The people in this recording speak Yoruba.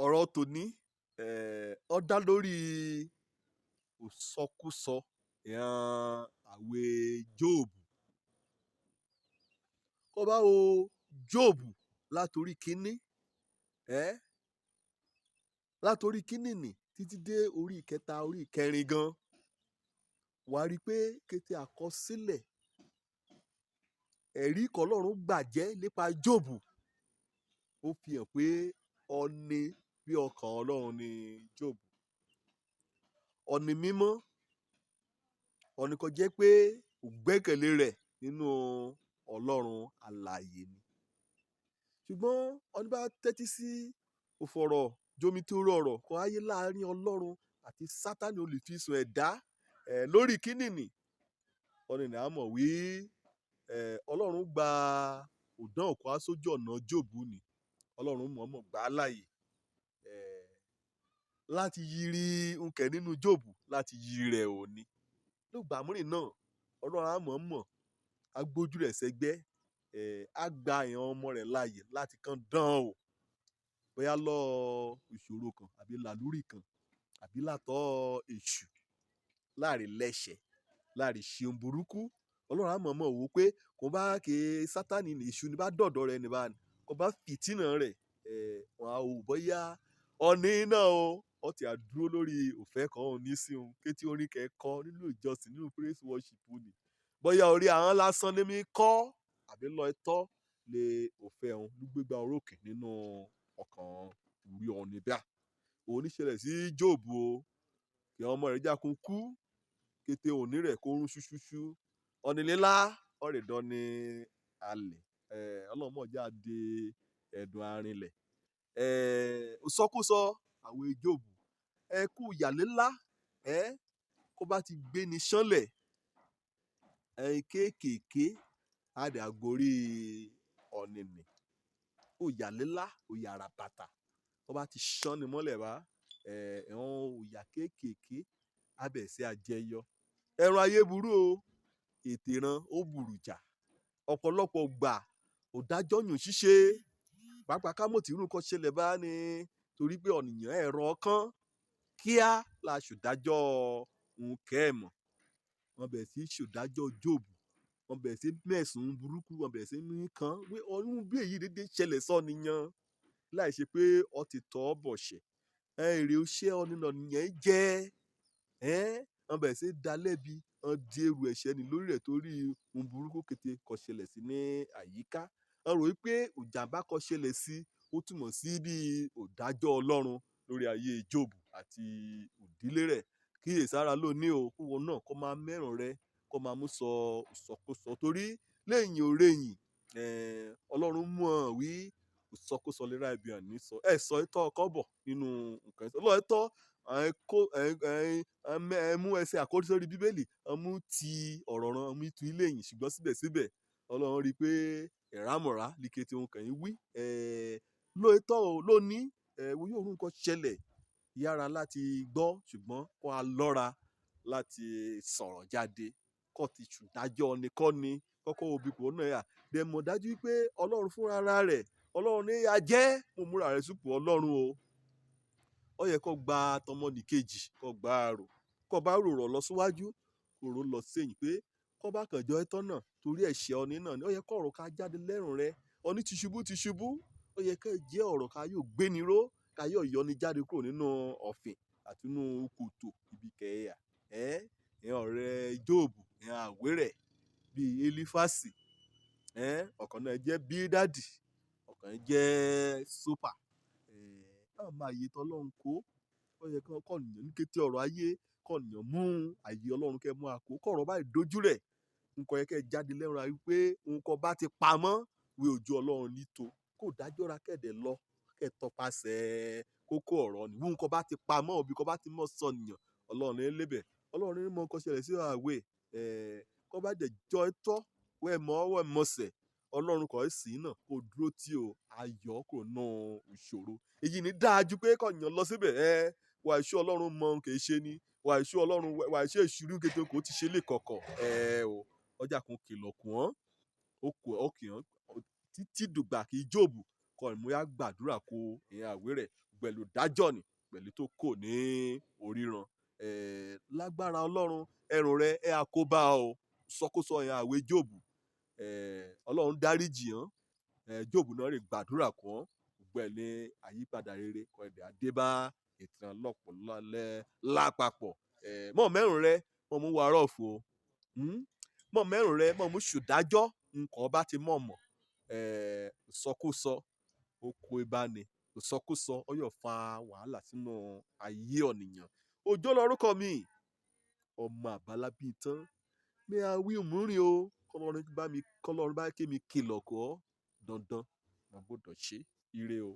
ọ̀rọ̀ tòní ó dá lórí ìsọkúsọ ìran àwẹ̀ Jóòbù. Kó bá wo Jóòbù látòrí kínní látòrí kínní nì títí dé orí ìkẹta orí ìkẹrin gan, wà á rí i pé kété àkọsílẹ̀ ẹ̀rí k'Ọlọ́run gbàjẹ́ nípa Jóòbù ó fi hàn pé ọni bí ọkàn Ọlọ́run ni Jóòbù. Ọni mímọ́, ọni kò jẹ́ pé ògbẹ́kẹ̀lé rẹ̀ nínú Ọlọ́run alààyè ni. Ṣùgbọ́n ọni bá tẹ́tí sí òfọ̀rọ̀ jomitoro ọ̀rọ̀ kó ayé láàrin Ọlọ́run àti Sátánì olùfisùn ẹ̀dá lórí kínní nì, ọni ní a mọ̀ wí Ọlọ́run gba òdán òkú sójú ọ̀nà Jóòbù ni. Ọlọ́run mọ̀ọ́mọ̀ gbà á láàyè láti yiri nkẹ́ nínú Jóòbù, láti yiri rẹ̀ òní. Lóògbà mìíràn náà Ọlọ́run á mọ̀ọ́mọ̀ á gbójú rẹ̀ sẹ́gbẹ́, á gba ìran ọmọ rẹ̀ láàyè láti kàn dán o, bóyá lọ ìṣòro kan àbí làlúrì kan àbí látọ̀ èṣù láàrin lẹ́ṣẹ̀ láàrin ṣeun burúkú. Ọlọ́run á mọ̀ọ́mọ̀ wò ó pé kò bá ké Sátánì ní èṣù ní bá dọ̀dọ̀ rẹ̀ ní bá ní kò bá fìtínà rẹ̀ wọn á wò bóyá ọ̀ní náà o ó ti àdúró lórí òfẹ́ kan òní sí òun kétí orin kẹ́kọ́ nínú ìjọsìn nínú praise worship ni. Bóyá orí ahọ́n lásán ní mi kọ́ àbí lọ ẹtọ́ lé òfẹ́ òun ló gbégbá orókè nínú ọkàn orí ọ̀ní bíà. Òun ní ṣẹlẹ̀ sí Jóòbù o, kí ọmọ rẹ̀ jákun kú kété òní rẹ̀ kó rún ṣúṣúṣú. Ọ̀ní lílá ọ̀rẹ́ dán ní alẹ̀ ọlọ́mọ jáde ẹ̀dùn arinlẹ̀. Ìsọkúsọ àwẹ̀ Jóòbù ẹkú ìyàlélá kó bá ti gbé ni ṣánlẹ̀ kéékèèké àdè àgórí ọ̀nìnì ó ìyàlélá ó yàrá bàtà kó bá ti ṣán ni mọ́lẹ̀ bá ẹ̀hún òyà kéékèèké abẹ̀ sí àjẹyọ. Ẹran ayé burú o, ètè ran ó burújà. Ọ̀pọ̀lọpọ̀ gbà òdájọ́ yàn ṣíṣe pàápàá kámọ̀tì irú nǹkan ṣẹlẹ̀ bá ní torí pé ọ̀nìyàn ẹ̀rọ ọkàn kíá la ṣòdájọ́ nkẹ́ ẹ̀ mọ̀. Wọ́n bẹ̀rẹ̀ sí ṣòdájọ́ Jóòbù, wọ́n bẹ̀rẹ̀ sí mẹ̀sùn burúkú, wọ́n bẹ̀rẹ̀ sí mí kan wí ọdún bí èyí dédé ṣẹlẹ̀ sọ́niyàn láì ṣe pé ọ ti tọ́ bọ̀ ṣẹ̀. Èrè oṣẹ́ ọ̀nìyàn nìyẹn jẹ́ wọ́n bẹ̀rẹ̀ sí dá lẹ́bi, wọ́n di èrò ẹ̀ṣẹ̀ ní lórí rẹ̀ torí ohun burúkú kété kó ṣẹlẹ̀ sí ní àyíká. Wọ́n rò wípé ìjàmbá kó ṣẹlẹ̀ sí ó túmọ̀ sí bí òdájọ́ Ọlọ́run lórí ayé Jóòbù àti ìdílé rẹ̀. Kíyèsára lónìí o, kúwọ náà kó máa mẹ́ràn rẹ kó máa mú sọ ìsọkúsọ torí lẹ́yìn òrèyìn Ọlọ́run mọ̀ wí ìsọkúsọ lera ibi àní sọ. Sọ ìtọ́ ọkọ̀ bọ̀ nínú nǹkan ìsọ. Lọ́ọ̀tọ́ mú ẹsẹ̀ àkórí sórí Bíbélì, mú ti ọ̀rọ̀ ràn, mú tu ilé yìí ṣùgbọ́n síbẹ̀síbẹ̀ Ọlọ́run rí i pé ẹ̀rámọ̀rá líke tí òun kàn ń wí. Lóòótọ́ o lónìí wo yóò rú nǹkan ṣẹlẹ̀ yára láti gbọ́ ṣùgbọ́n kó a lọ́ra láti sọ̀rọ̀ jáde kó ti ṣùdájọ́ ni kọ́ ni kọ́kọ́ òbí pò náà yà. Dẹ̀ mọ̀ dájú wípé Ọlọ́run fúnra rẹ̀ Ọlọ́run ní yà jẹ́ mo múra rẹ̀ súpò Ọlọ́run o. Ó yẹ kó gba tọmọnìkejì kó gba àrò kó bá rò rọ̀ lọ síwájú kó rò lọ sẹ́yìn pé kó bá kànjọ ẹ̀tọ́ náà torí ẹ̀ṣẹ̀ ọ̀ní náà ni ó yẹ kó ọ̀rọ̀ ká jáde lẹ́rùn rẹ̀. Ọ̀ní ti ṣubú ó yẹ ká jẹ́ ọ̀rọ̀ ká yóò gbéni ró ká yóò yọni jáde kúrò nínú ọ̀fìn àti nínú kòtò ibi kẹ̀yà. Ọ̀rẹ́ Jóòbù àwẹ̀ rẹ̀ bíi Élífásì ọ̀kan náà jẹ́ Bíldádì ọ̀kan jẹ́ Sópà. Náà máa yẹ tọ́lọ́run kó ó yẹ kó nìyàn ní kété ọ̀rọ̀ ayé kó nìyàn mú àyè Ọlọ́run kẹ́ mú àkó kọ̀rọ̀ báyìí dojú rẹ̀ nǹkan yẹ kẹ́ jáde lẹ́rùn ayé pé nǹkan bá ti pamọ́ wí ojú Ọlọ́run ní tó kó dájọ́ ra kẹ́dẹ̀ lọ kẹ́ tọpasẹ̀ kókó ọ̀rọ̀ ni nǹkan bá ti pamọ́ òbí kan bá ti mọ̀ sọ nìyàn Ọlọ́run ní lébẹ̀ Ọlọ́run ní mọ̀ nǹkan ṣẹlẹ̀ sí àwẹ̀ kó bá dẹ̀ jọ ẹ̀tọ́ wẹ́ mọ̀ọ́sẹ̀ Ọlọ́run kò sí náà kó dúró tí o ayọ̀ kò ná ìṣòro. Èyí ni dájú pé kò yàn lọ síbẹ̀ wà ìṣú Ọlọ́run mọ̀ kì í ṣe ni wà ìṣú Ọlọ́run wà ìṣú ìṣúrú kété kò ti ṣe lè kọ̀kọ̀ o ọjà kan kìlọ̀ kù wọ́n ó kì wọ́n títí dùgbà kí Jóòbù kọ́ ni mo yá gbàdúrà kó ìhàn àwé rẹ̀ pẹ̀lú dájọ́ ni pẹ̀lú tó kò ní oríran lágbára ọlọ́run ẹrùn rẹ ẹ àkóbá o sọkúsọ ìhàn àwé Jóòbù ọlọ́run dáríjì hàn Jóòbù náà rè gbàdúrà kàn gbẹ̀lẹ́ àyípadà rere kọ́ ẹ̀dẹ̀ àdébá ìtàn lọ́pọ̀ lápapọ̀ mọ̀ mẹ́rùn rẹ mọ̀ mú wàárọ̀ fún o mọ̀ mẹ́rùn rẹ mọ̀ mú ṣùdájọ́ nǹkan bá ti mọ̀ mọ̀ ìsọkúsọ oko ìbáni ìsọkúsọ ọyọ fa wàhálà sínú ayé ọ̀nìyàn òjò lórúkọ mi ọmọ àbálábí tán mi à wí òmùrìn o kọlọ́run bá ké mi kìlọ̀ kọ́ dandan mo gbọ́dọ̀ ṣe ire o.